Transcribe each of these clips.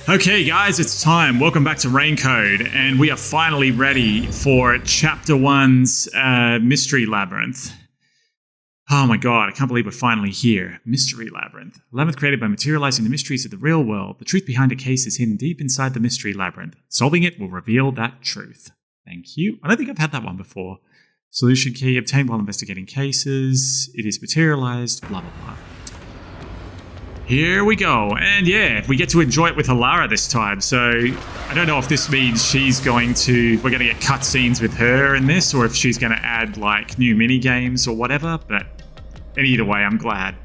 Okay, guys, it's time. Welcome back to Raincode, and we are finally ready for Chapter 1's Mystery Labyrinth. Oh my god, I can't believe we're finally here. Mystery Labyrinth. A labyrinth created by materializing the mysteries of the real world. The truth behind a case is hidden deep inside the Mystery Labyrinth. Solving it will reveal that truth. Thank you. I don't think I've had that one before. Solution key obtained while investigating cases. It is materialized, blah blah blah. Here we go, and yeah, we get to enjoy it with Halara this time, so I don't know if this means we're going to get cutscenes with her in this, or if she's going to add, like, new mini-games or whatever, but either way, I'm glad.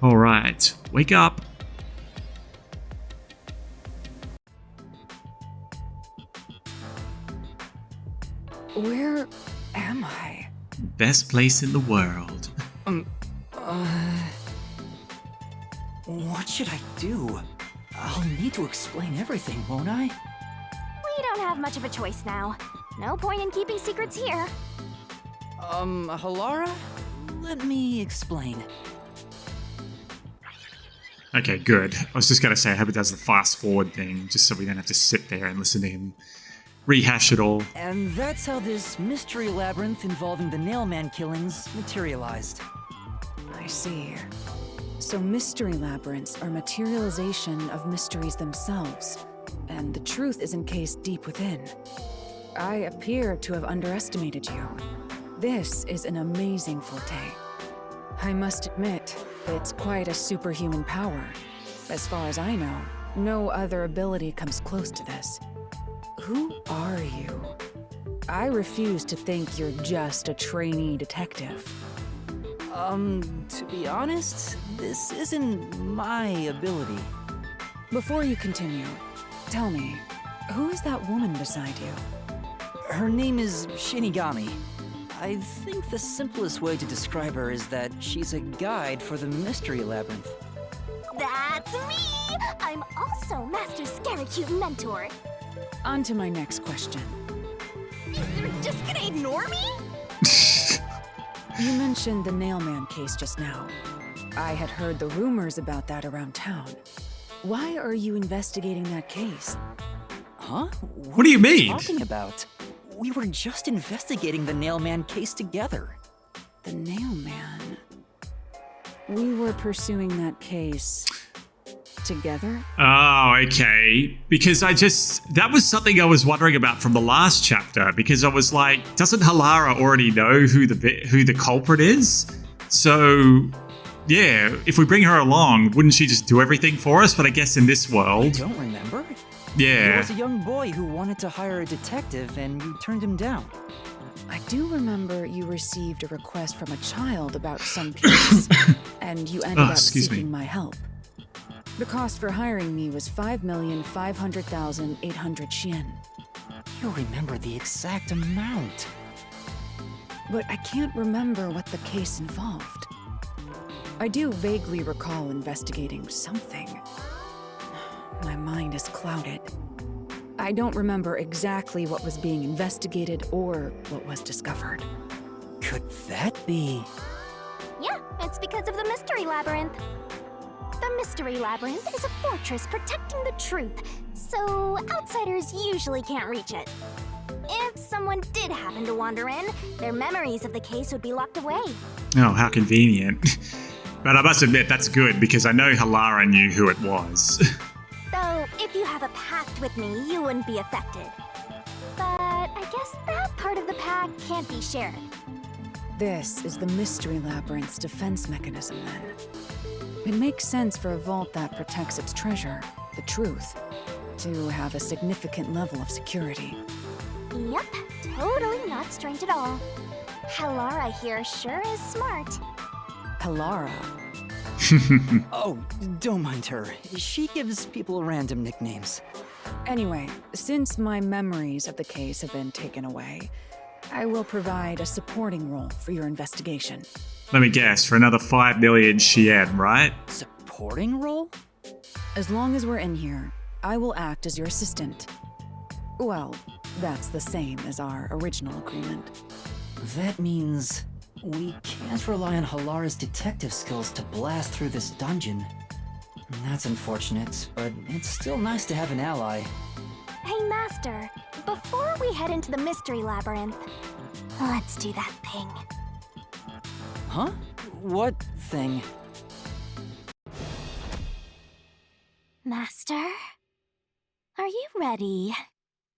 Alright, wake up. Where am I? Best place in the world. What should I do? I'll need to explain everything, won't I? We don't have much of a choice now. No point in keeping secrets here. Halara? Let me explain. Okay, good. I was just going to say, I hope it does the fast forward thing, just so we don't have to sit there and listen to him rehash it all. And that's how this mystery labyrinth involving the Nailman killings materialized. I see. So mystery labyrinths are materialization of mysteries themselves, and the truth is encased deep within. I appear to have underestimated you. This is an amazing forte. I must admit, it's quite a superhuman power. As far as I know, no other ability comes close to this. Who are you? I refuse to think you're just a trainee detective. To be honest, this isn't my ability. Before you continue, tell me, who is that woman beside you? Her name is Shinigami. I think the simplest way to describe her is that she's a guide for the Mystery Labyrinth. That's me! I'm also Master Scaracute Mentor. On to my next question. You're just gonna ignore me? You mentioned the Nailman case just now. I had heard the rumors about that around town. Why are you investigating that case? Huh? What do you mean? What are you talking about? We were just investigating the Nailman case together. The Nailman? We were pursuing that case together? Oh, okay. Because that was something I was wondering about from the last chapter, because I was like, doesn't Halara already know who the culprit is? So, yeah, if we bring her along, wouldn't she just do everything for us? But I guess in this world... You don't remember? Yeah. There was a young boy who wanted to hire a detective, and you turned him down. I do remember you received a request from a child about some case, and you ended up seeking my help. The cost for hiring me was 5,500,800 yen. You remember the exact amount. But I can't remember what the case involved. I do vaguely recall investigating something. My mind is clouded. I don't remember exactly what was being investigated or what was discovered. Could that be? Yeah, it's because of the Mystery Labyrinth. The Mystery Labyrinth is a fortress protecting the truth, so outsiders usually can't reach it. If someone did happen to wander in, their memories of the case would be locked away. Oh, how convenient. But I must admit, that's good, because I know Halara knew who it was. Though, if you have a pact with me, you wouldn't be affected. But I guess that part of the pact can't be shared. This is the Mystery Labyrinth's defense mechanism, then. It makes sense for a vault that protects its treasure, the truth, to have a significant level of security. Yep, totally not strange at all. Halara here sure is smart. Halara? Oh, don't mind her. She gives people random nicknames. Anyway, since my memories of the case have been taken away, I will provide a supporting role for your investigation. Let me guess, for another 5 million Shien, right? Supporting role? As long as we're in here, I will act as your assistant. Well, that's the same as our original agreement. That means we can't rely on Halara's detective skills to blast through this dungeon. That's unfortunate, but it's still nice to have an ally. Hey, Master, before we head into the Mystery Labyrinth, let's do that thing. Huh? What thing? Master, are you ready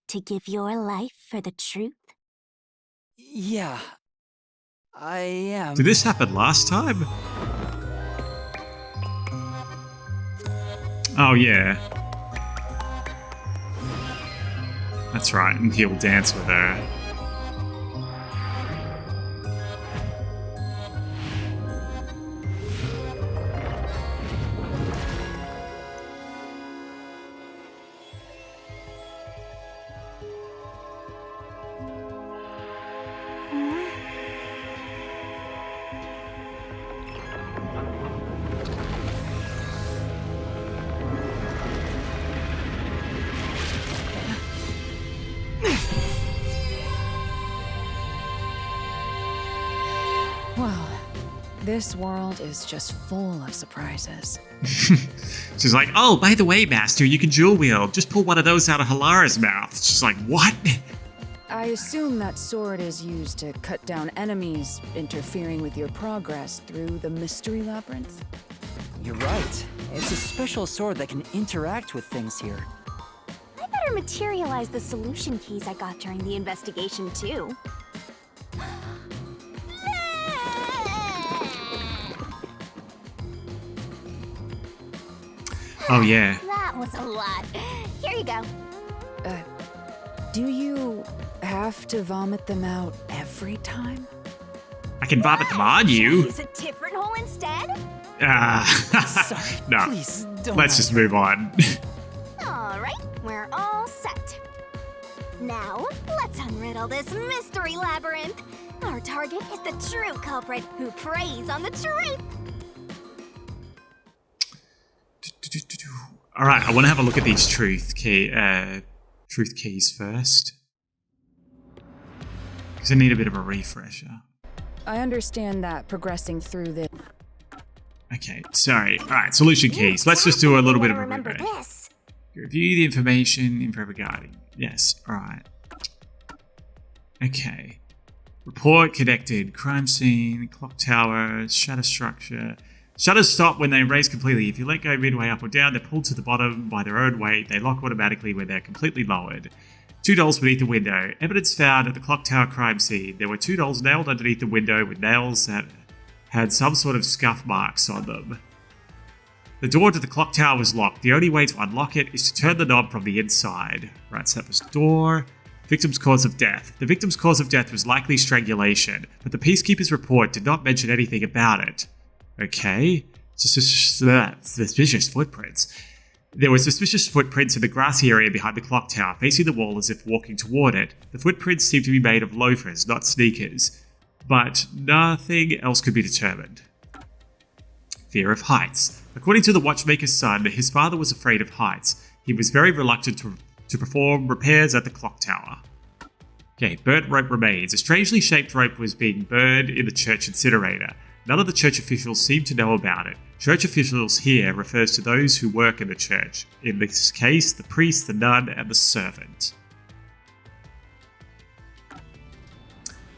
to give your life for the truth? Yeah, I am. Did this happen last time? Oh, yeah. That's right, and he'll dance with her. Well, this world is just full of surprises. She's like, oh, by the way, Master, you can dual wield. Just pull one of those out of Halara's mouth. She's like, what? I assume that sword is used to cut down enemies interfering with your progress through the Mystery Labyrinth. You're right. It's a special sword that can interact with things here. I better materialize the solution keys I got during the investigation, too. Oh, yeah. That was a lot. Here you go. Do you have to vomit them out every time? I can vomit them on you. Use a different hole instead? Sorry, No. please don't. Let's just move on. All right, we're all set. Now, let's unriddle this mystery labyrinth. Our target is the true culprit who preys on the truth. All right, I want to have a look at these truth keys first. Because I need a bit of a refresher. I understand that progressing through the... Okay, sorry. All right, solution keys. Let's just do a little bit of a remember review. this. Review the information, info regarding. Yes, all right. Okay. Report connected. Crime scene, clock tower, shutter structure. Shutters stop when they raise completely. If you let go midway up or down, they're pulled to the bottom by their own weight. They lock automatically when they're completely lowered. 2 dolls beneath the window. Evidence found at the clock tower crime scene. There were 2 dolls nailed underneath the window with nails that had some sort of scuff marks on them. The door to the clock tower was locked. The only way to unlock it is to turn the knob from the inside. Right, so that was door. Victim's cause of death. The victim's cause of death was likely strangulation, but the Peacekeeper's report did not mention anything about it. Okay. Suspicious footprints. There were suspicious footprints in the grassy area behind the clock tower, facing the wall as if walking toward it. The footprints seemed to be made of loafers, not sneakers. But nothing else could be determined. Fear of heights. According to the watchmaker's son, his father was afraid of heights. He was very reluctant to perform repairs at the clock tower. Okay, burnt rope remains. A strangely shaped rope was being burned in the church incinerator. None of the church officials seem to know about it. Church officials here refers to those who work in the church. In this case, the priest, the nun, and the servant.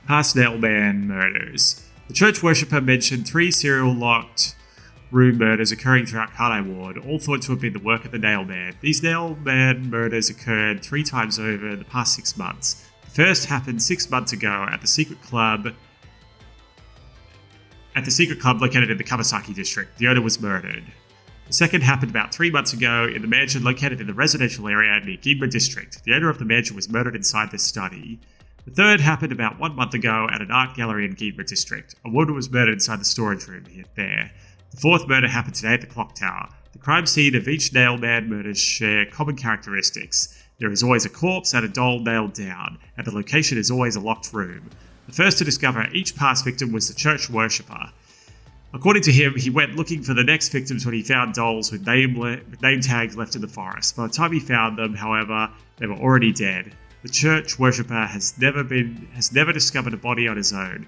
Past Nailman murders. The church worshipper mentioned 3 serial locked room murders occurring throughout Karnai Ward, all thought to have been the work of the Nailman. These Nailman murders occurred 3 times over in the past 6 months. The first happened 6 months ago at the secret club located in the Kawasaki district. The owner was murdered. The second happened about 3 months ago in the mansion located in the residential area near Ginma district. The owner of the mansion was murdered inside their study. The third happened about 1 month ago at an art gallery in Ginma district. A woman was murdered inside the storage room there. The fourth murder happened today at the clock tower. The crime scene of each Nailman murders share common characteristics. There is always a corpse and a doll nailed down, and the location is always a locked room. The first to discover each past victim was the church worshipper. According to him, he went looking for the next victims when he found dolls with name tags left in the forest. By the time he found them, however, they were already dead. The church worshipper has never discovered a body on his own.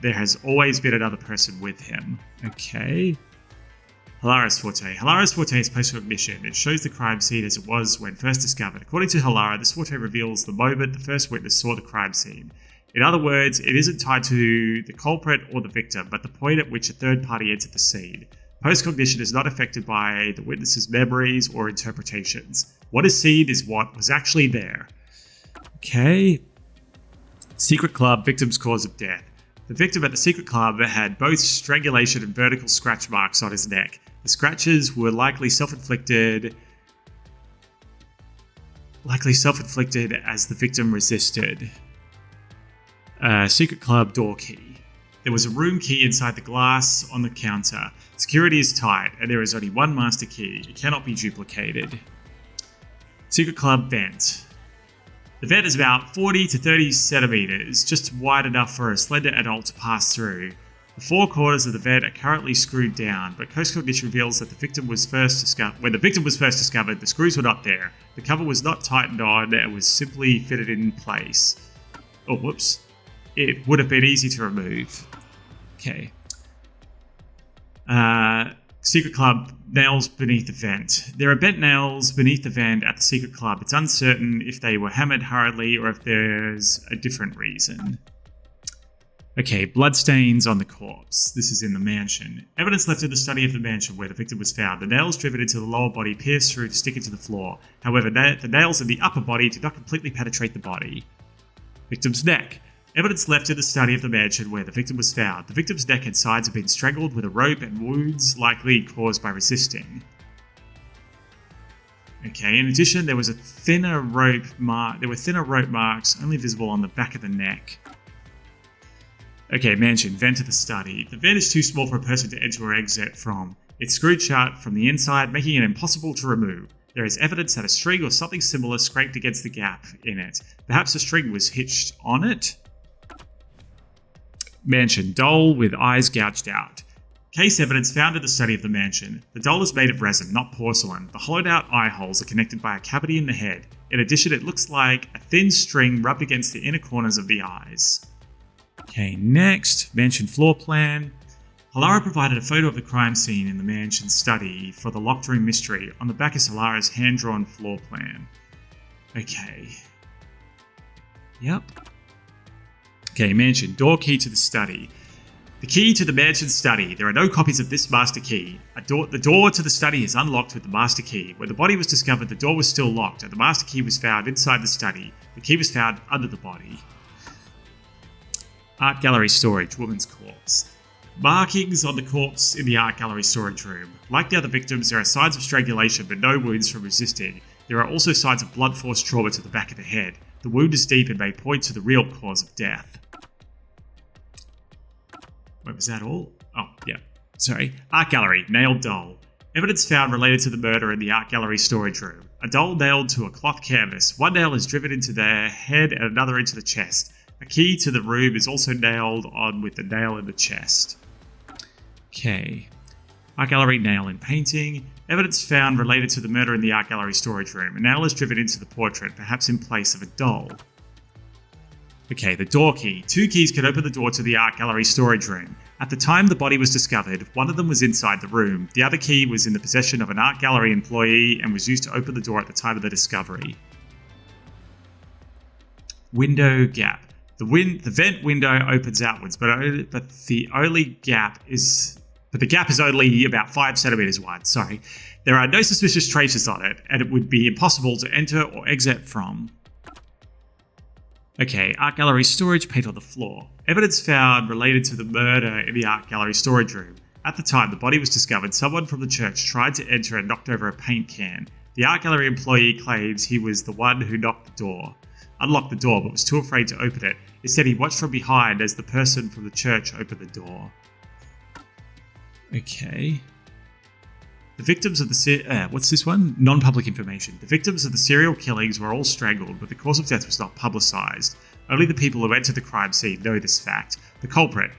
There has always been another person with him. Okay. Halara's Forte. Halara's Forte is post-cognition. It shows the crime scene as it was when first discovered. According to Halara, this Forte reveals the moment the first witness saw the crime scene. In other words, it isn't tied to the culprit or the victim, but the point at which a third party entered the scene. Post-cognition is not affected by the witness's memories or interpretations. What is seen is what was actually there. Okay. Secret Club, victim's cause of death. The victim at the Secret Club had both strangulation and vertical scratch marks on his neck. The scratches were likely self-inflicted as the victim resisted. Secret Club door key. There was a room key inside the glass on the counter. Security is tight, and there is only one master key. It cannot be duplicated. Secret Club vent. The vent is about 40 to 30 centimeters, just wide enough for a slender adult to pass through. The four corners of the vent are currently screwed down, but post-cognition reveals that when the victim was first discovered, the screws were not there. The cover was not tightened on, it was simply fitted in place. Oh, whoops. It would have been easy to remove. Okay. Secret Club, nails beneath the vent. There are bent nails beneath the vent at the Secret Club. It's uncertain if they were hammered hurriedly or if there's a different reason. Okay, bloodstains on the corpse. This is in the mansion. Evidence left in the study of the mansion where the victim was found. The nails driven into the lower body pierced through to stick into the floor. However, the nails in the upper body did not completely penetrate the body. Victim's neck. Evidence left in the study of the mansion where the victim was found. The victim's neck and sides had been strangled with a rope and wounds likely caused by resisting. Okay, in addition, there were thinner rope marks only visible on the back of the neck. Okay, mansion, vent to the study. The vent is too small for a person to enter or exit from. It's screwed shut from the inside, making it impossible to remove. There is evidence that a string or something similar scraped against the gap in it. Perhaps a string was hitched on it? Mansion, doll with eyes gouged out. Case evidence found in the study of the mansion. The doll is made of resin, not porcelain. The hollowed out eye holes are connected by a cavity in the head. In addition, it looks like a thin string rubbed against the inner corners of the eyes. Okay, next, mansion floor plan. Halara provided a photo of the crime scene in the mansion study for the locked room mystery. On the back is Halara's hand-drawn floor plan. Okay. Yep. Okay, mansion, door key to the study. The key to the mansion study. There are no copies of this master key. The door to the study is unlocked with the master key. When the body was discovered, the door was still locked, and the master key was found inside the study. The key was found under the body. Art gallery storage, woman's corpse. Markings on the corpse in the art gallery storage room. Like the other victims, there are signs of strangulation, but no wounds from resisting. There are also signs of blunt force trauma to the back of the head. The wound is deep and may point to the real cause of death. Wait, was that all? Oh, yeah. Sorry. Art gallery, nailed doll. Evidence found related to the murder in the art gallery storage room. A doll nailed to a cloth canvas. One nail is driven into the head and another into the chest. A key to the room is also nailed on with the nail in the chest. Okay. Art gallery, nail in painting. Evidence found related to the murder in the art gallery storage room. A nail is driven into the portrait, perhaps in place of a doll. Okay, the door key. 2 keys can open the door to the art gallery storage room. At the time the body was discovered, one of them was inside the room. The other key was in the possession of an art gallery employee and was used to open the door at the time of the discovery. Window gap. The vent window opens outwards, but the gap is only about 5 centimeters wide. Sorry. There are no suspicious traces on it, and it would be impossible to enter or exit from. Okay, art gallery storage, paint on the floor. Evidence found related to the murder in the art gallery storage room. At the time the body was discovered, someone from the church tried to enter and knocked over a paint can. The art gallery employee claims he was the one who unlocked the door, but was too afraid to open it. Instead, he watched from behind as the person from the church opened the door. Okay. The victims of the what's this one? Non-public information. The victims of the serial killings were all strangled, but the cause of death was not publicized. Only the people who entered the crime scene know this fact. The culprit.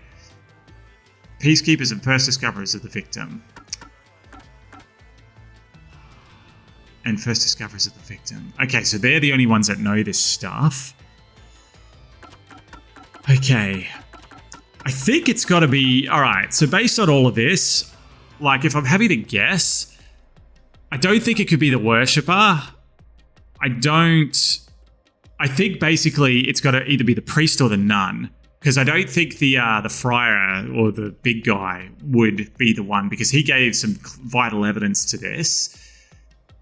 Peacekeepers and first discoverers of the victim. Okay, so they're the only ones that know this stuff. Okay. I think it's got to be... Alright, so based on all of this, Like, if I'm having to guess, I don't think it could be the worshipper. I think basically it's got to either be the priest or the nun, because I don't think the friar or the big guy would be the one, because he gave some vital evidence to this.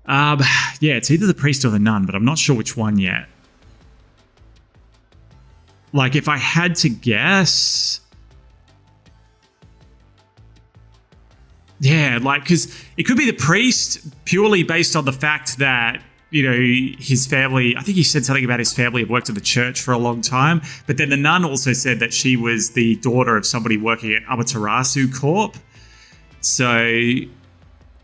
Yeah, it's either the priest or the nun, but I'm not sure which one yet. Like, if I had to guess, yeah, like, because it could be the priest purely based on the fact that, you know, his family, I think he said something about his family had worked in the church for a long time. But then the nun also said that she was the daughter of somebody working at Amaterasu Corp. So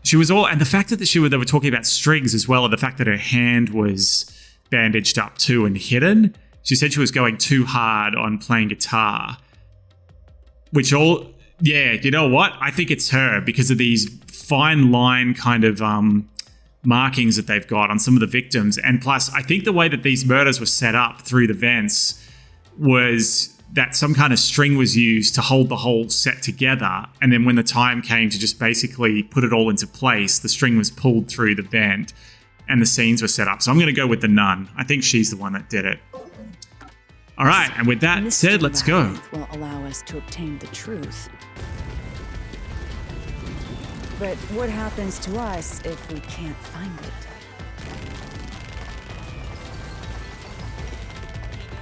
she was all, and the fact that they were talking about strings as well, and the fact that her hand was bandaged up too and hidden. She said she was going too hard on playing guitar. Yeah, you know what? I think it's her because of these fine line kind of markings that they've got on some of the victims. And plus, I think the way that these murders were set up through the vents was that some kind of string was used to hold the whole set together. And then when the time came to just basically put it all into place, the string was pulled through the vent and the scenes were set up. So I'm going to go with the nun. I think she's the one that did it. All right, and with that said, let's go. Will allow us to obtain the truth. But what happens to us if we can't find it?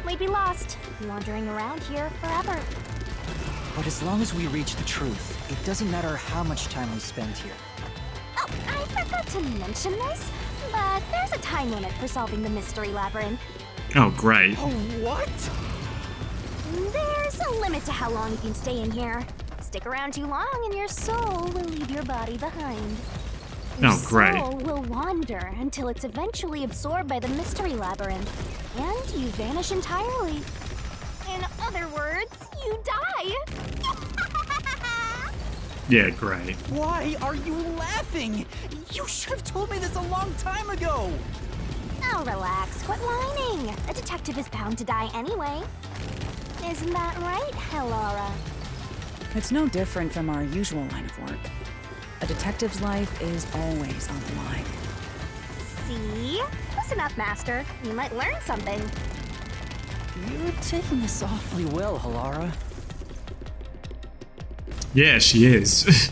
We'd be lost, wandering around here forever. But as long as we reach the truth, it doesn't matter how much time we spend here. Oh, I forgot to mention this, but there's a time limit for solving the mystery labyrinth. Oh, great. Oh, what? There's a limit to how long you can stay in here. Stick around too long and your soul will leave your body behind. Your great. soul will wander until it's eventually absorbed by the mystery labyrinth, and you vanish entirely. In other words, you die. Yeah, great. Why are you laughing? You should have told me this a long time ago. Oh, relax. Quit whining. A detective is bound to die anyway. Isn't that right, Halara? It's no different from our usual line of work. A detective's life is always on the line. See? Listen up, Master. You might learn something. You're taking this awfully well, Halara. Yeah, she is.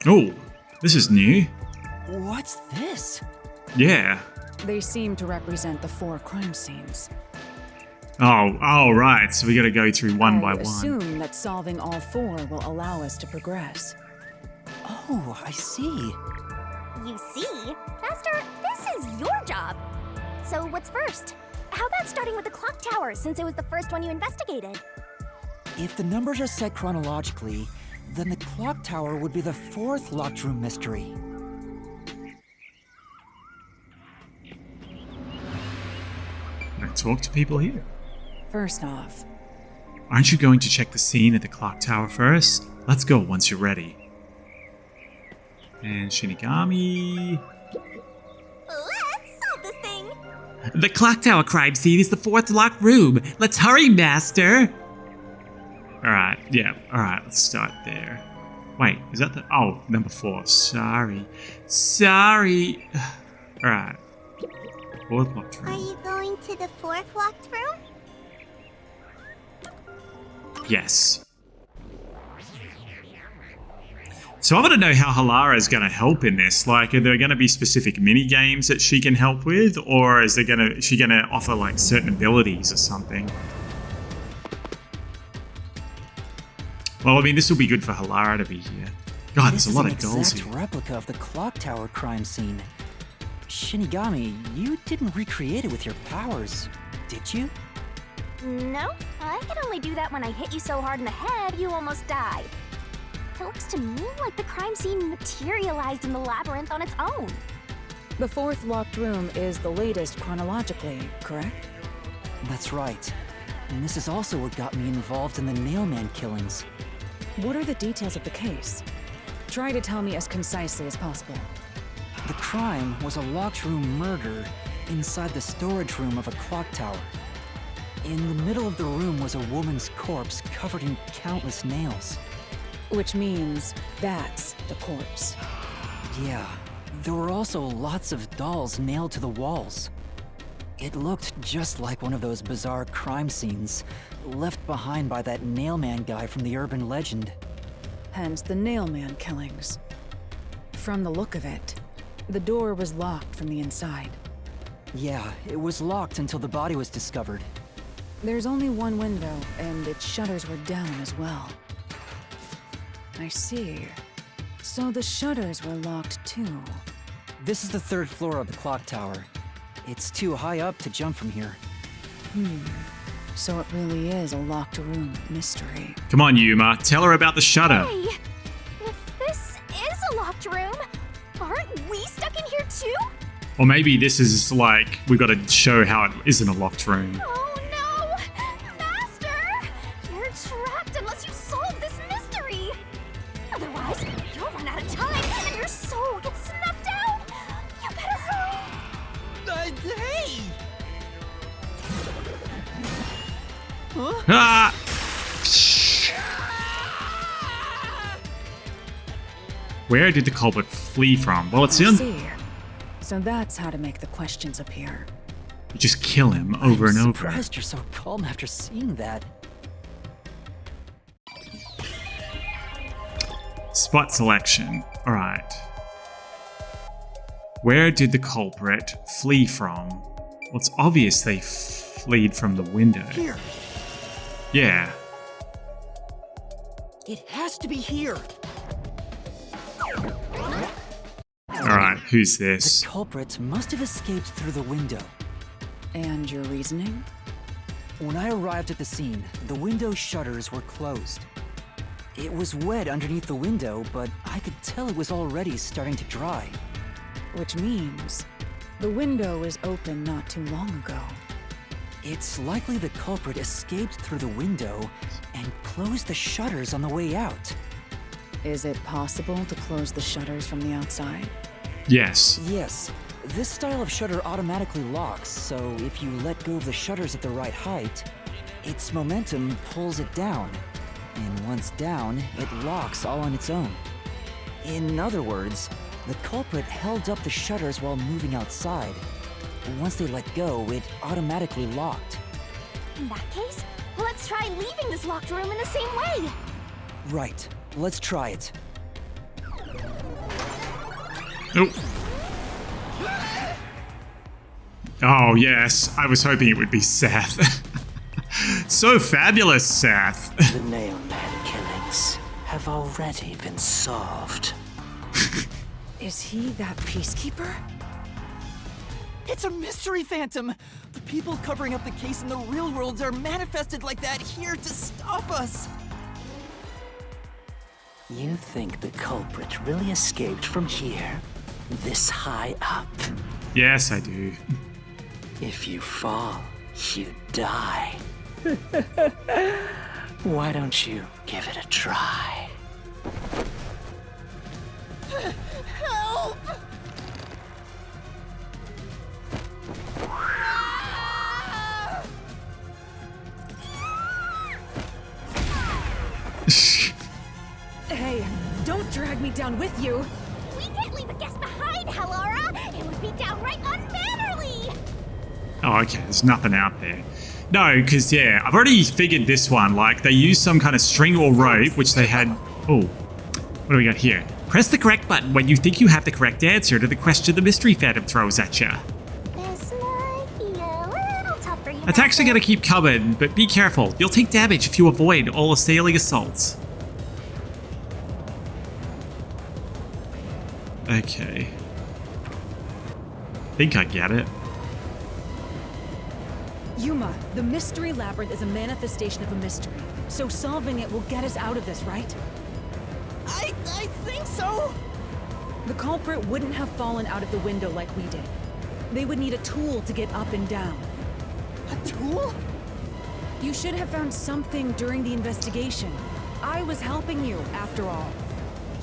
Oh, this is new. What's this? Yeah. They seem to represent the 4 crime scenes. Oh, right. So we got to go through one by I one. assume that solving all 4 will allow us to progress. Oh, I see. You see? Master, this is your job. So what's first? How about starting with the clock tower, since it was the first one you investigated? If the numbers are set chronologically, then the clock tower would be the 4th locked room mystery. Now talk to people here. First off, Aren't you going to check the scene at the clock tower first? Let's go once you're ready. And Shinigami... Let's solve this thing! The clock tower crime scene is the 4th locked room. Let's hurry, Master! Alright, yeah. Alright, let's start there. Wait, is that the... Oh, number 4. Sorry. Alright. 4th locked room. Are you going to the 4th locked room? Yes. So I want to know how Halara is going to help in this. Like, are there going to be specific mini games that she can help with, or is she going to offer like certain abilities or something? Well, I mean, this will be good for Halara to be here. God, there's a lot of goals This is an here. exact replica of the clock tower crime scene. Shinigami, you didn't recreate it with your powers, did you? No, I can only do that when I hit you so hard in the head you almost died. It looks to me like the crime scene materialized in the labyrinth on its own. the 4th locked room is the latest chronologically, correct? That's right. And this is also what got me involved in the Nailman killings. What are the details of the case? Try to tell me as concisely as possible. The crime was a locked room murder inside the storage room of a clock tower. In the middle of the room was a woman's corpse covered in countless nails. Which means that's the corpse. Yeah, there were also lots of dolls nailed to the walls. It looked just like one of those bizarre crime scenes left behind by that Nailman guy from the urban legend. Hence the Nailman killings. From the look of it, the door was locked from the inside. Yeah, it was locked until the body was discovered. There's only one window, and its shutters were down as well. I see. So the shutters were locked too. This is the 3rd floor of the clock tower. It's too high up to jump from here. So it really is a locked room mystery. Come on, Yuma. Tell her about the shutter. Hey, if this is a locked room, aren't we stuck in here too? Or maybe this is like, we've got to show how it isn't a locked room. Oh no! Master! You're trapped unless you solve this mystery! Otherwise, you'll run out of time and your soul gets snuffed out! You better hurry! Hey! Huh? Ah! Where did the culprit flee from? Well, it's I in. see. So that's how to make the questions appear. You just kill him over and I'm over. surprised you're so calm after seeing that. Spot selection. All right. Where did the culprit flee from? Well, it's obvious they fled from the window. Here! Yeah. It has to be here! All right, who's The this? culprit must have escaped through the window. And your reasoning? When I arrived at the scene, the window shutters were closed. It was wet underneath the window, but I could tell it was already starting to dry. Which means the window was open not too long ago. It's likely the culprit escaped through the window and closed the shutters on the way out. Is it possible to close the shutters from the outside? Yes. Yes, this style of shutter automatically locks, so if you let go of the shutters at the right height, its momentum pulls it down. And once down, it locks all on its own. In other words, the culprit held up the shutters while moving outside. Once they let go, it automatically locked. In that case, let's try leaving this locked room in the same way! Right, let's try it. Oh. Oh, yes. I was hoping it would be Seth. So fabulous, Seth. The Nailman killings have already been solved. Is he that peacekeeper? It's a mystery phantom! The people covering up the case in the real world are manifested like that here to stop us! You think the culprit really escaped from here? This high up? Yes, I do. If you fall, you die. Why don't you give it a try? Help! Hey, don't drag me down with you! We can't leave a guest behind, Halara! It would be downright unmannerly! Oh, okay. There's nothing out there. No, because, yeah, I've already figured this one. Like, they used some kind of string or rope, which they had... Oh, what do we got here? Press the correct button when you think you have the correct answer to the question the mystery phantom throws at you. This might be a little tough for you. Attacks are going to keep coming, but be careful. You'll take damage if you avoid all assailing assaults. Okay. Think I get it. Yuma, the mystery labyrinth is a manifestation of a mystery. So solving it will get us out of this, right? I think so! The culprit wouldn't have fallen out of the window like we did. They would need a tool to get up and down. A tool? You should have found something during the investigation. I was helping you, after all.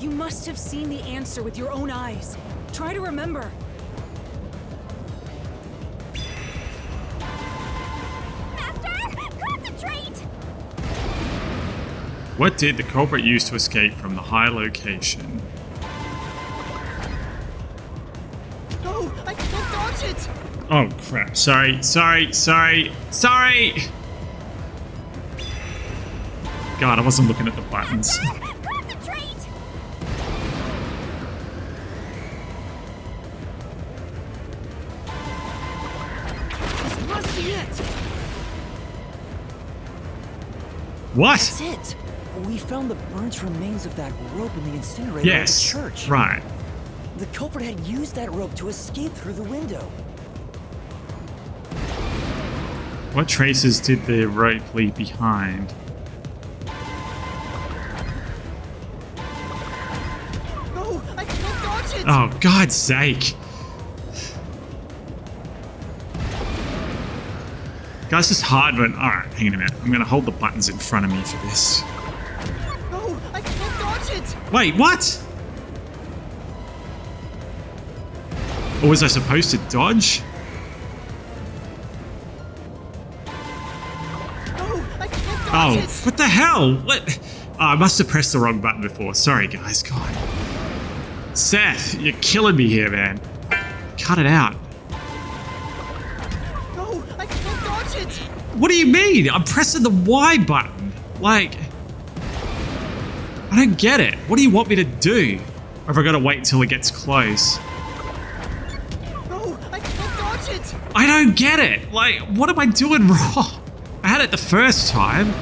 You must have seen the answer with your own eyes. Try to remember. Master, concentrate! What did the culprit use to escape from the high location? No, I can't dodge it! Oh crap, sorry. God, I wasn't looking at the buttons. Concentrate! This must be it! What? That's it! We found the burnt remains of that rope in the incinerator at the Yes, church. right. The culprit had used that rope to escape through the window. What traces did the rope leave behind? No, I can't dodge it! Oh, God's sake. Guys, this is hard, but alright, hang on a minute. I'm gonna hold the buttons in front of me for this. No, I can't dodge it! Wait, what? Or was I supposed to dodge? No, I can't dodge Oh, it! what the hell? What? Oh, I must have pressed the wrong button before. Sorry, guys. God. Seth, you're killing me here, man. Cut it out. No, I can't dodge it! What do you mean? I'm pressing the Y button. Like, I don't get it. What do you want me to do? Or have I got to wait until it gets close? No, I can't dodge it! I don't get it. Like, what am I doing wrong? I had it the first time.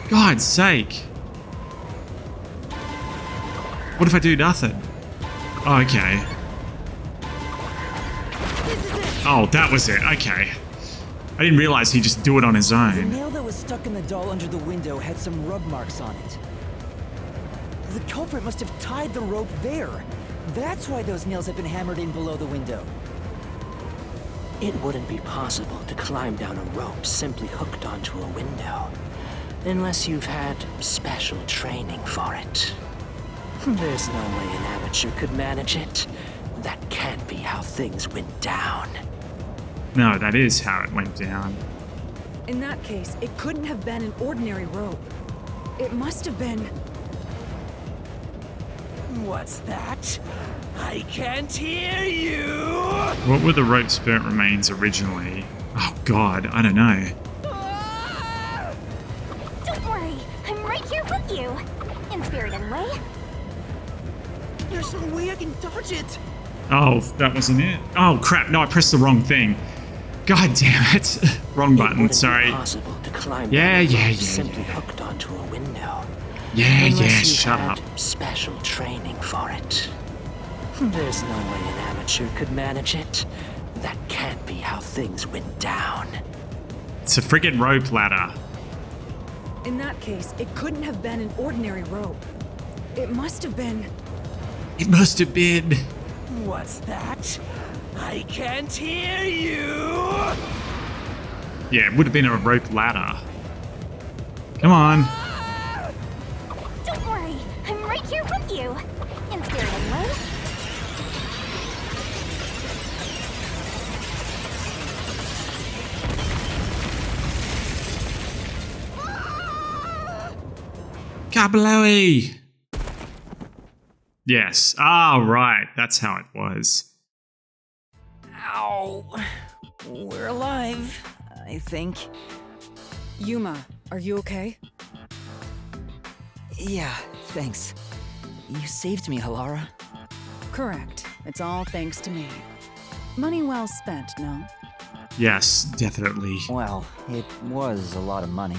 God's sake. What if I do nothing? Oh, okay. This is it! Oh, that was it. Okay. I didn't realize he'd just do it on his The own. nail that was stuck in the doll under the window had some rub marks on it. The culprit must have tied the rope there. That's why those nails have been hammered in below the window. It wouldn't be possible to climb down a rope simply hooked onto a window, unless you've had special training for it. There's no way an amateur could manage it. That can't be how things went down. No, that is how it went down. In that case, it couldn't have been an ordinary rope. It must have been... What's that? I can't hear you! What were the rope's burnt remains originally? Oh God, I don't know. Ah! Don't worry, I'm right here with you. In spirit, anyway. There's no way I can dodge it! Oh, that wasn't it? Oh crap, no, I pressed the wrong thing. God damn it. Wrong It button, wouldn't sorry. be possible to climb Yeah, down a yeah, rope yeah, simply yeah. hooked onto a window. Yeah, Unless yeah, you've shut had up. special training for it. There's no way an amateur could manage it. That can't be how things went down. It's a friggin' rope ladder. In that case, it couldn't have been an ordinary rope. It must have been... It must have been. What's that? I can't hear you! Yeah, it would have been a rope ladder. Come on. Don't worry, I'm right here with you. In spirit, anyway. Kablooey! Yes. Ah, right. That's how it was. Ow! We're alive, I think. Yuma, are you okay? Yeah, thanks. You saved me, Halara. Correct. It's all thanks to me. Money well spent, no? Yes, definitely. Well, it was a lot of money.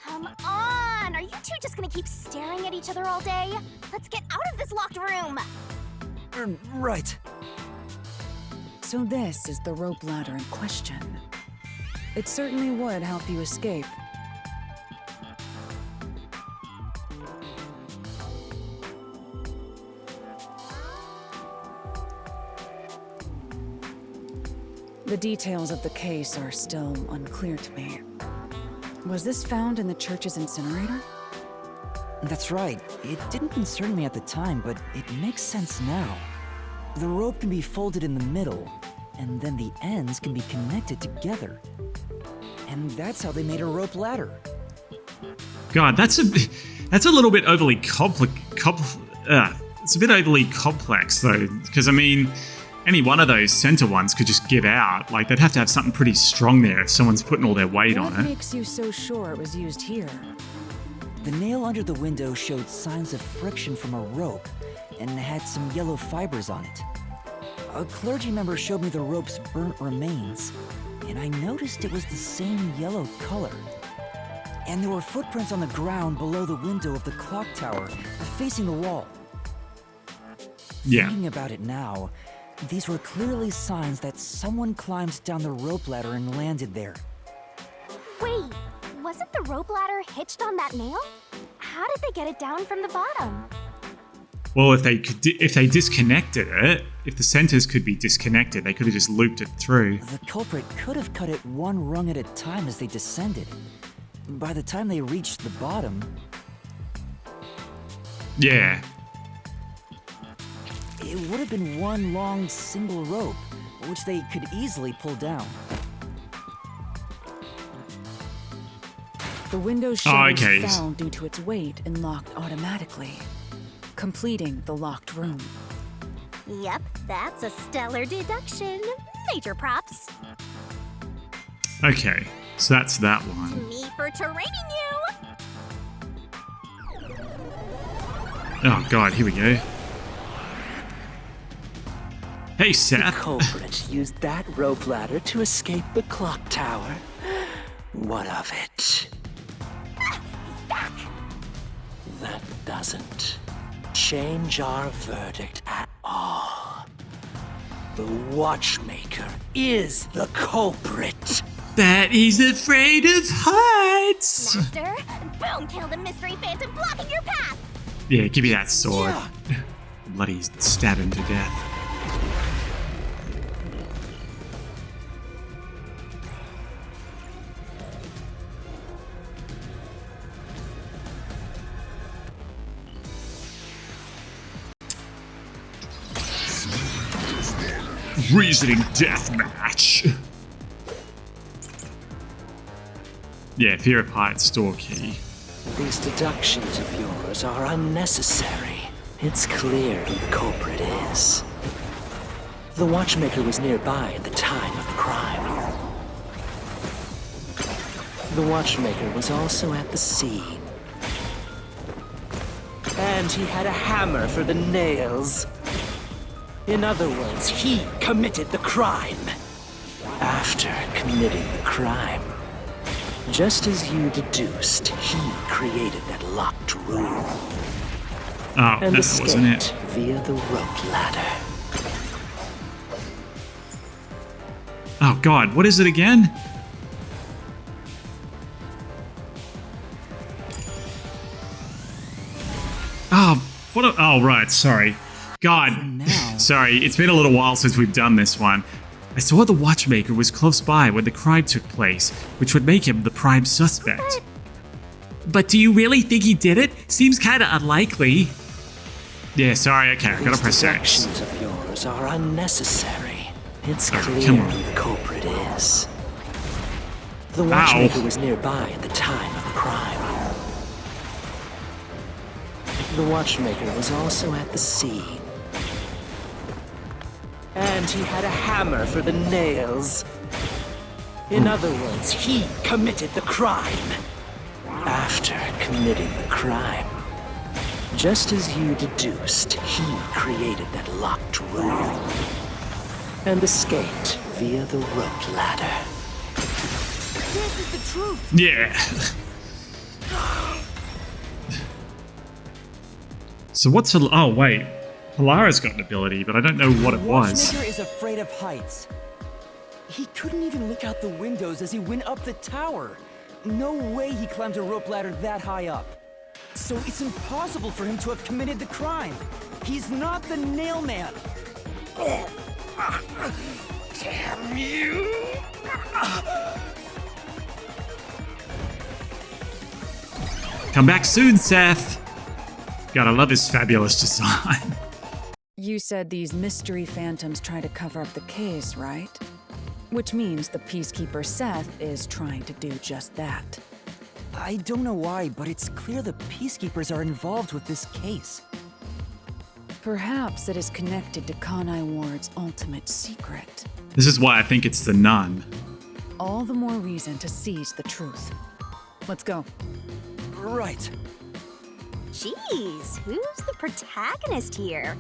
Come on! Are you two just gonna keep staring at each other all day? Let's get out of this locked room! Right. So this is the rope ladder in question. It certainly would help you escape. The details of the case are still unclear to me. Was this found in the church's incinerator? That's right. It didn't concern me at the time, but it makes sense now. The rope can be folded in the middle, and then the ends can be connected together. And that's how they made a rope ladder. God, that's a little bit overly it's a bit overly complex though, because I mean, any one of those center ones could just give out. Like they'd have to have something pretty strong there if someone's putting all their weight on What it. makes you so sure it was used here? The nail under the window showed signs of friction from a rope and had some yellow fibers on it. A clergy member showed me the rope's burnt remains, and I noticed it was the same yellow color. And there were footprints on the ground below the window of the clock tower, facing the wall. Yeah. Thinking about it now, these were clearly signs that someone climbed down the rope ladder and landed there. Wait, wasn't the rope ladder hitched on that nail? How did they get it down from the bottom? Well, if they disconnected it, if the centers could be disconnected, they could have just looped it through. The culprit could have cut it one rung at a time as they descended. By the time they reached the bottom, Yeah. it would have been one long single rope, which they could easily pull down. The window Oh, shutters okay. fell due to its weight and locked automatically, completing the locked room. Yep, that's a stellar deduction. Major props. Okay, so that's that one. Me for training you. Oh god, here we go. Hey, The Seth. culprit used that rope ladder to escape the clock tower. What of it? He's back. That doesn't change our verdict at all. The watchmaker is the culprit. That he's afraid of heights. Master, boom, kill the mystery phantom blocking your path. Yeah, give me that sword. Bloody stab him to death. Reasoning deathmatch. Yeah, fear of heights, store key. These deductions of yours are unnecessary. It's clear who the culprit is. The watchmaker was nearby at the time of the crime. The watchmaker was also at the scene. And he had a hammer for the nails. In other words, he committed the crime. After committing the crime, just as you deduced, he created that locked room Oh, and that escaped wasn't it. via the rope ladder. Oh god, what is it again? Oh, oh right, sorry. God, now- sorry, it's been a little while since we've done this one. I saw the watchmaker was close by when the crime took place, which would make him the prime suspect. But do you really think he did it? Seems kinda unlikely. Yeah, sorry, okay, I gotta These press X. deductions of yours are unnecessary. It's Oh, clear come on. who the culprit is. The watchmaker was nearby at the time of the crime. The watchmaker was also at the scene. And he had a hammer for the nails. In other words, he committed the crime. After committing the crime, just as you deduced, he created that locked room and escaped via the rope ladder. This is the truth. Yeah. So what's oh wait, Halara's got an ability, but I don't know what it was. Watchmaker is afraid of heights. He couldn't even look out the windows as he went up the tower. No way he climbed a rope ladder that high up. So it's impossible for him to have committed the crime. He's not the nail man. Damn you! Come back soon, Seth. God, I love this fabulous design. You said these mystery phantoms try to cover up the case, right? Which means the Peacekeeper Seth is trying to do just that. I don't know why, but it's clear the Peacekeepers are involved with this case. Perhaps it is connected to Kanai Ward's ultimate secret. This is why I think it's the nun. All the more reason to seize the truth. Let's go. Right. Jeez, who's the protagonist here?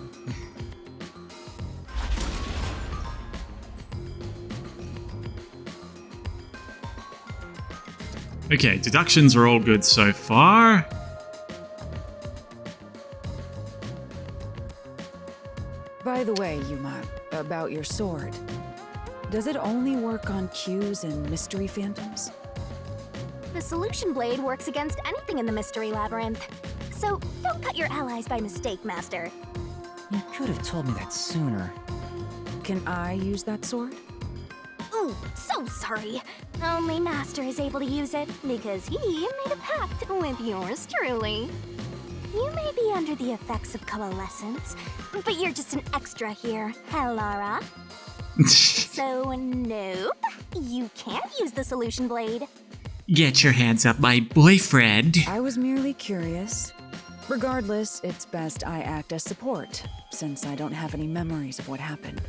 Okay, deductions are all good so far. By the way, Yuma, about your sword. Does it only work on cues and mystery phantoms? The solution blade works against anything in the Mystery Labyrinth. So don't cut your allies by mistake, Master. You could have told me that sooner. Can I use that sword? Ooh, so sorry. Only Master is able to use it because he made a pact with yours truly. You may be under the effects of coalescence, but you're just an extra here, Halara. So nope, you can't use the solution blade. Get your hands up, my boyfriend. I was merely curious. Regardless, it's best I act as support, since I don't have any memories of what happened.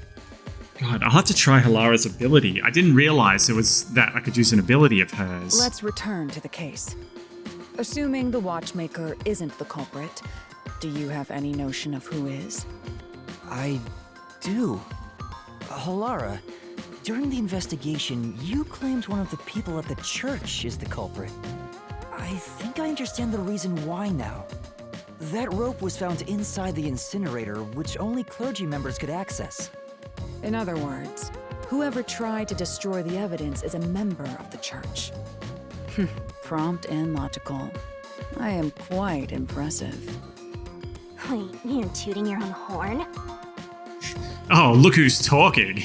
God, I'll have to try Halara's ability. I didn't realize it was that I could use an ability of hers. Let's return to the case. Assuming the watchmaker isn't the culprit, do you have any notion of who is? I do. Halara, during the investigation, you claimed one of the people at the church is the culprit. I think I understand the reason why now. That rope was found inside the incinerator, which only clergy members could access. In other words, whoever tried to destroy the evidence is a member of the church. Prompt and logical. I am quite impressive. Wait, you're tooting your own horn? Oh, look who's talking.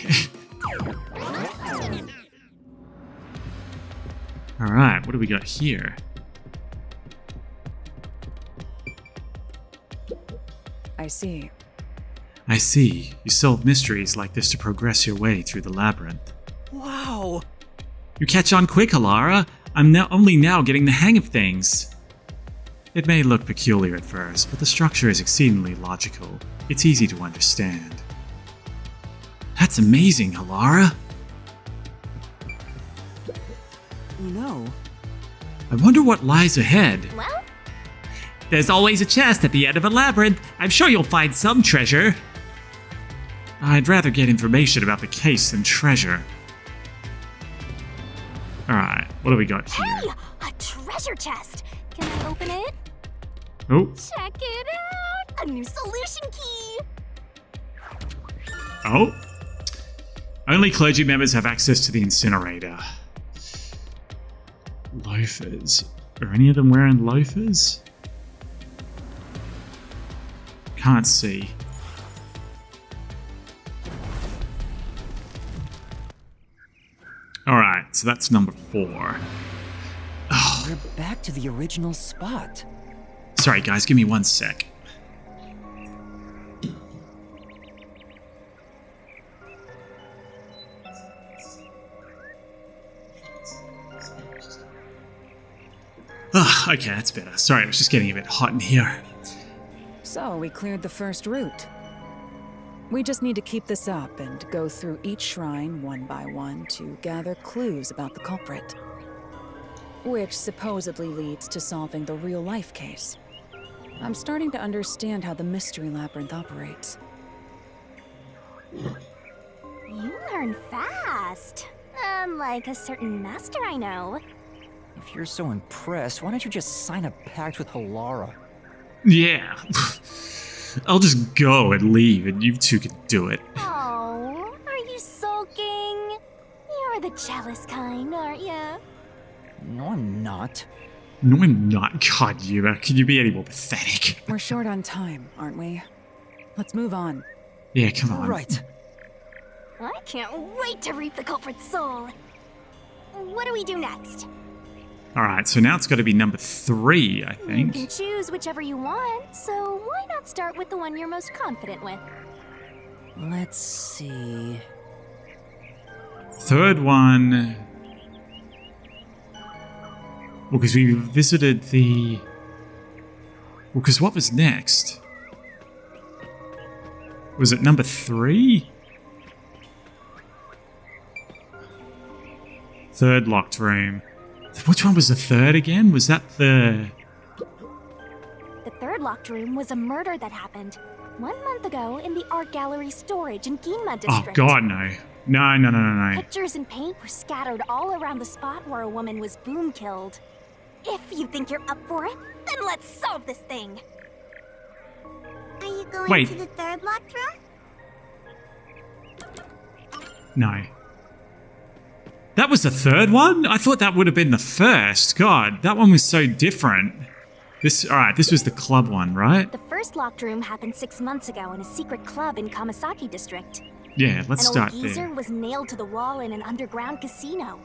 Alright, what do we got here? I see. I see. You solve mysteries like this to progress your way through the labyrinth. Wow! You catch on quick, Halara. I'm only now getting the hang of things. It may look peculiar at first, but the structure is exceedingly logical. It's easy to understand. That's amazing, Halara. You know, I wonder what lies ahead. Well, There's always a chest at the end of a labyrinth. I'm sure you'll find some treasure. I'd rather get information about the case than treasure. Alright, what do we got here? hey, a treasure chest! Can I open it? Oh, Check it out! A new solution key! oh. Only clergy members have access to the incinerator. Loafers. Are any of them wearing loafers? Can't see. Alright, so that's number 4. we're back to the original spot. Sorry guys, give me 1 sec. Okay, that's better. Sorry, it was just getting a bit hot in here. So we cleared the first route. We just need to keep this up and go through each shrine one by one to gather clues about the culprit. Which supposedly leads to solving the real-life case. I'm starting to understand how the Mystery Labyrinth operates. You learn fast. Unlike a certain master I know. If you're so impressed, why don't you just sign a pact with Halara? Yeah. I'll just go and leave and you two can do it. Oh, are you sulking? You're the jealous kind, aren't you? No, I'm not. No, I'm not. God, Yuma, can you be any more pathetic? We're short on time, aren't we? Let's move on. Yeah, come on. Right. I can't wait to reap the culprit's soul. What do we do next? All right, so now it's got to be number 3, I You think. can choose whichever you want, so why not start with the one you're most confident with? Let's see. Third one. Well, because we visited the... Well, because what was next? Was it number 3? Third locked room. Which one was the third again? Was that the... The third locked room was a murder that happened 1 month ago in the art gallery storage in Ginma Oh, district. God, no. No. Pictures and paint were scattered all around the spot where a woman was boom killed. If you think you're up for it, then let's solve this thing. Are you going Wait. to the third locked room? No. That was the third one? I thought that would have been the first. God, that one was so different. Alright, this was the club one, right? The first locked room happened 6 months ago in a secret club in Kamasaki district. Yeah, let's An start old geezer there. was nailed to the wall in an underground casino.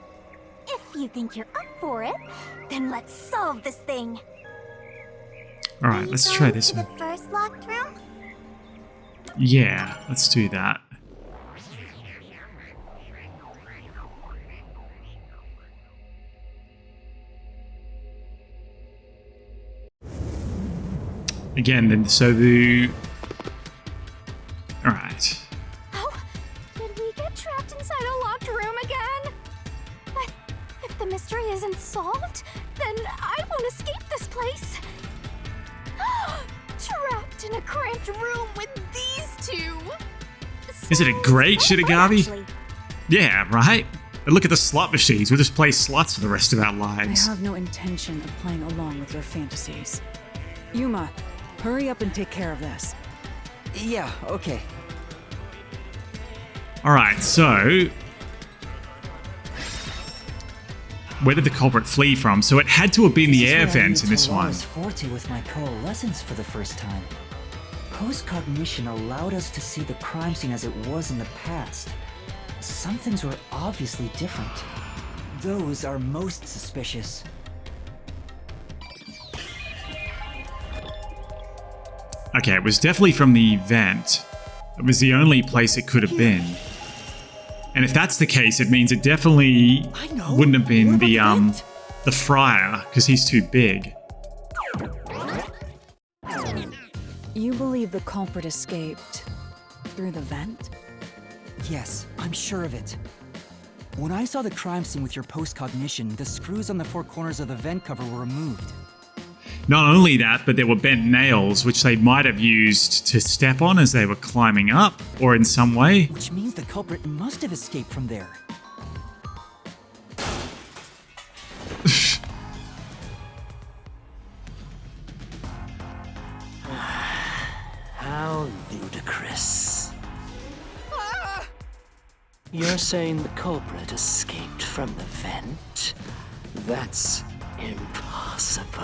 If you think you're up for it, then let's solve this thing. Are Alright, you let's going try this to one. the first locked room? Yeah, let's do that. Again, then, so the... Alright. Oh, did we get trapped inside a locked room again? But if the mystery isn't solved, then I won't escape this place. Trapped in a cramped room with these two. Is it a great Sounds Shinigami? fun, actually. Yeah, right? And look at the slot machines. We'll just play slots for the rest of our I lives. have no intention of playing along with your fantasies. Yuma, hurry up and take care of this. Yeah, okay. Alright, so... Where did the culprit flee from? So it had to have been the This is air where I vent used in this one. Halara's forte with my coalescence for the first time. Post-cognition allowed us to see the crime scene as it was in the past. Some things were obviously different. Those are most suspicious. Okay, it was definitely from the vent. It was the only place it could have been. And if that's the case, it means it definitely I know. wouldn't have been What about the vent? the friar, because he's too big. You believe the culprit escaped through the vent? Yes, I'm sure of it. When I saw the crime scene with your post-cognition, the screws on the 4 corners of the vent cover were removed. Not only that, but there were bent nails, which they might have used to step on as they were climbing up, or in some way. Which means the culprit must have escaped from there. How ludicrous. You're saying the culprit escaped from the vent? That's impossible.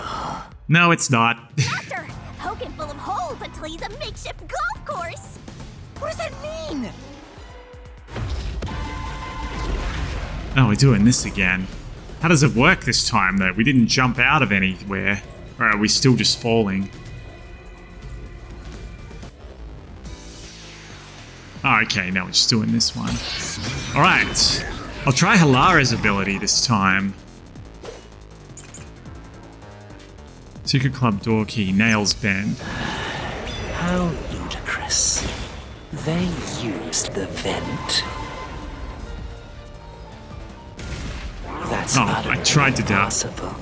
No, it's not. Doctor, poke him full of holes until he's a makeshift golf course. What does that mean? Oh, we're doing this again. How does it work this time, though? We didn't jump out of anywhere. Or are we still just falling? Oh, okay, now we're just doing this one. Alright. I'll try Halara's ability this time. Secret club door key, nails bent. How ludicrous. They used the vent. That's Oh, not I tried to duck. possible.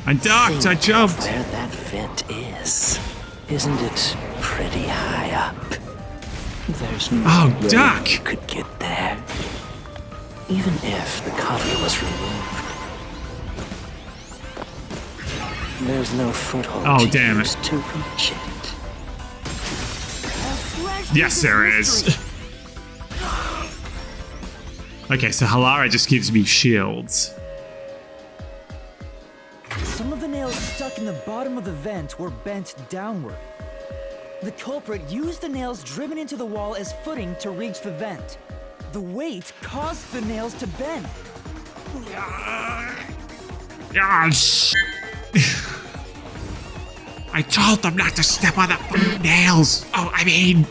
I ducked, I jumped. Where that vent is. Isn't it pretty high up? There's no Oh, way duck! you could get there. Even if the cover was removed. There's no foothold Oh, damn it. used to reach it. Yes, there is. Okay, so Halara just gives me shields. Some of the nails stuck in the bottom of the vent were bent downward. The culprit used the nails driven into the wall as footing to reach the vent. The weight caused the nails to bend. Yes. I told them not to step on the fucking nails. Oh, I mean.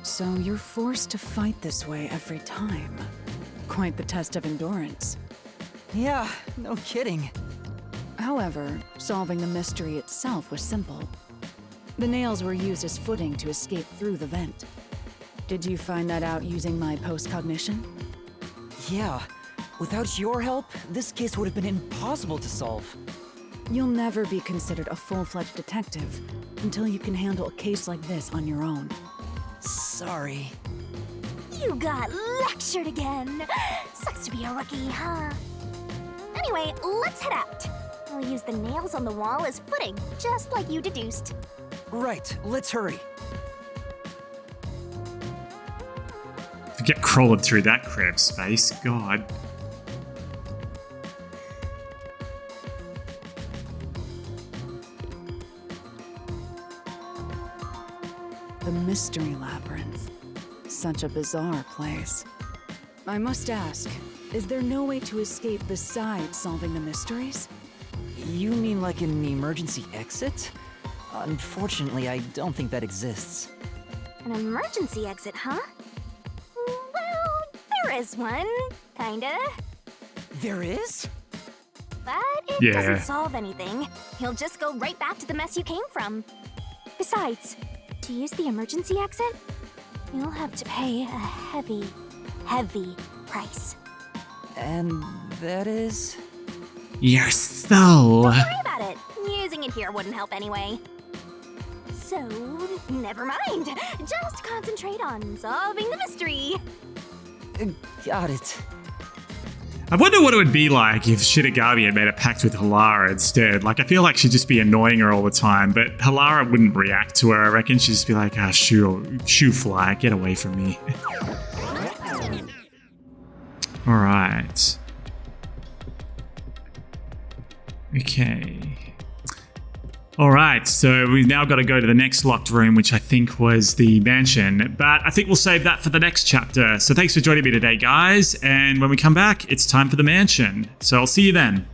So you're forced to fight this way every time. Quite the test of endurance. Yeah, no kidding. However, solving the mystery itself was simple. The nails were used as footing to escape through the vent. Did you find that out using my postcognition? Yeah, without your help, this case would have been impossible to solve. You'll never be considered a full-fledged detective until you can handle a case like this on your own. Sorry. You got lectured again. Sucks to be a rookie, huh? Anyway, let's head out. We'll use the nails on the wall as footing, just like you deduced. Right, let's hurry. Get crawling through that crab space. God. The Mystery Labyrinth. Such a bizarre place. I must ask, is there no way to escape besides solving the mysteries? You mean like an emergency exit? Unfortunately, I don't think that exists. An emergency exit, huh? Well, there is one, kinda. There is? But it doesn't solve anything. You'll just go right back to the mess you came from. Besides, to use the emergency exit, you'll have to pay a heavy, heavy price. And that is? Your soul. Don't worry about it. Using it here wouldn't help anyway. So, never mind. Just concentrate on solving the mystery. Got it. I wonder what it would be like if Shinigami had made a pact with Halara instead. Like, I feel like she'd just be annoying her all the time, but Halara wouldn't react to her. I reckon she'd just be like, ah, shoo fly, get away from me. Alright. Okay. Alright, so we've now got to go to the next locked room, which I think was the mansion. But I think we'll save that for the next chapter. So thanks for joining me today, guys. And when we come back, it's time for the mansion. So I'll see you then.